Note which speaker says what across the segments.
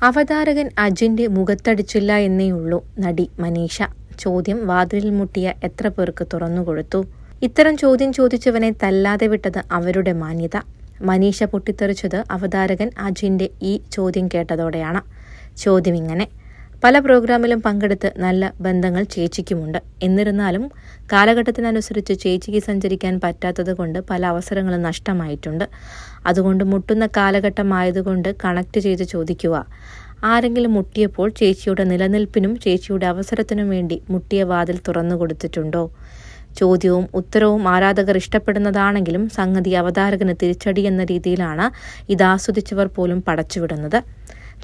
Speaker 1: അവതാരകൻ അജിന്റെ മുഖത്തടിച്ചില്ല എന്നേയുള്ളൂ നടി മനീഷ. ചോദ്യം വാതിലിൽ മുട്ടിയ എത്ര പേർക്ക് തുറന്നുകൊടുത്തു? ഇത്തരം ചോദ്യം ചോദിച്ചവനെ തല്ലാതെ വിട്ടത് അവരുടെ മാന്യത. മനീഷ പൊട്ടിത്തെറിച്ചത് അവതാരകൻ അജിന്റെ ഈ ചോദ്യം കേട്ടതോടെയാണ്. ചോദ്യം ഇങ്ങനെ: പല പ്രോഗ്രാമിലും പങ്കെടുത്ത് നല്ല ബന്ധങ്ങൾ ചേച്ചിക്കുമുണ്ട്. എന്നിരുന്നാലും കാലഘട്ടത്തിനനുസരിച്ച് ചേച്ചിക്ക് സഞ്ചരിക്കാൻ പറ്റാത്തത് കൊണ്ട് പല അവസരങ്ങളും നഷ്ടമായിട്ടുണ്ട്. അതുകൊണ്ട് മുട്ടുന്ന കാലഘട്ടമായതുകൊണ്ട് കണക്ട് ചെയ്ത് ചോദിക്കുക: ആരെങ്കിലും മുട്ടിയപ്പോൾ ചേച്ചിയുടെ നിലനിൽപ്പിനും ചേച്ചിയുടെ അവസരത്തിനും വേണ്ടി മുട്ടിയ വാതിൽ തുറന്നു കൊടുത്തിട്ടുണ്ടോ? ചോദ്യവും ഉത്തരവും ആരാധകർ ഇഷ്ടപ്പെടുന്നതാണെങ്കിലും സംഗതി അവതാരകന് തിരിച്ചടി എന്ന രീതിയിലാണ് ഇത് ആസ്വദിച്ചവർ പോലും പടച്ചുവിടുന്നത്.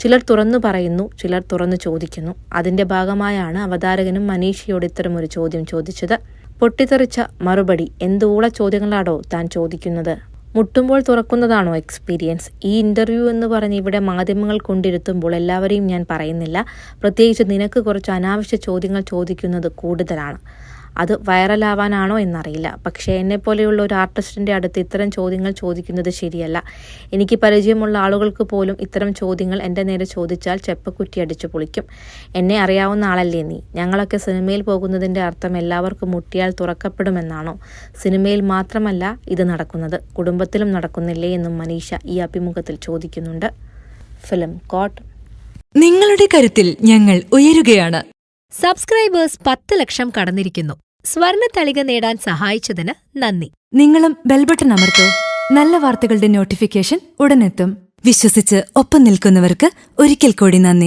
Speaker 1: ചിലർ തുറന്നു പറയുന്നു, ചിലർ തുറന്നു ചോദിക്കുന്നു. അതിന്റെ ഭാഗമായാണ് അവതാരകനും മനീഷയോട് ഇത്തരമൊരു ചോദ്യം ചോദിച്ചത്. പൊട്ടിത്തെറിച്ച മറുപടി: എന്തോള ചോദ്യങ്ങളാടോ താൻ ചോദിക്കുന്നത്? മുട്ടുമ്പോൾ തുറക്കുന്നതാണോ എക്സ്പീരിയൻസ്? ഈ ഇന്റർവ്യൂ എന്ന് പറഞ്ഞ് ഇവിടെ മാധ്യമങ്ങൾ കൊണ്ടിരുത്തുമ്പോൾ എല്ലാവരെയും ഞാൻ പറയുന്നില്ല. പ്രത്യേകിച്ച് നിനക്ക് കുറച്ച് അനാവശ്യ ചോദ്യങ്ങൾ ചോദിക്കുന്നത് കൂടുതലാണ്. അത് വൈറലാവാനാണോ എന്നറിയില്ല. പക്ഷേ എന്നെപ്പോലെയുള്ള ഒരു ആർട്ടിസ്റ്റിൻ്റെ അടുത്ത് ഇത്തരം ചോദ്യങ്ങൾ ചോദിക്കുന്നത് ശരിയല്ല. എനിക്ക് പരിചയമുള്ള ആളുകൾക്ക് പോലും ഇത്തരം ചോദ്യങ്ങൾ എൻ്റെ നേരെ ചോദിച്ചാൽ ചെപ്പക്കുറ്റി അടിച്ചു പൊളിക്കും. എന്നെ അറിയാവുന്ന ആളല്ലേ നീ? ഞങ്ങളൊക്കെ സിനിമയിൽ പോകുന്നതിൻ്റെ അർത്ഥം എല്ലാവർക്കും മുട്ടിയാൽ തുറക്കപ്പെടുമെന്നാണോ? സിനിമയിൽ മാത്രമല്ല ഇത് നടക്കുന്നത്, കുടുംബത്തിലും നടക്കുന്നില്ലേ എന്നും മനീഷ ഈ അഭിമുഖത്തിൽ ചോദിക്കുന്നുണ്ട്. ഫിലിം കോട്ട്.
Speaker 2: നിങ്ങളുടെ കരുത്തിൽ ഞങ്ങൾ ഉയരുകയാണ്.
Speaker 3: സബ്സ്ക്രൈബേഴ്സ് 10 ലക്ഷം കടന്നിരിക്കുന്നു. സ്വർണ്ണ തളിക നേടാൻ സഹായിച്ചതിന് നന്ദി.
Speaker 2: നിങ്ങളും ബെൽബട്ടൺ അമർത്തോ. നല്ല വാർത്തകളുടെ നോട്ടിഫിക്കേഷൻ ഉടനെത്തും. വിശ്വസിച്ച് ഒപ്പം നിൽക്കുന്നവർക്ക് ഒരിക്കൽ കൂടി നന്ദി.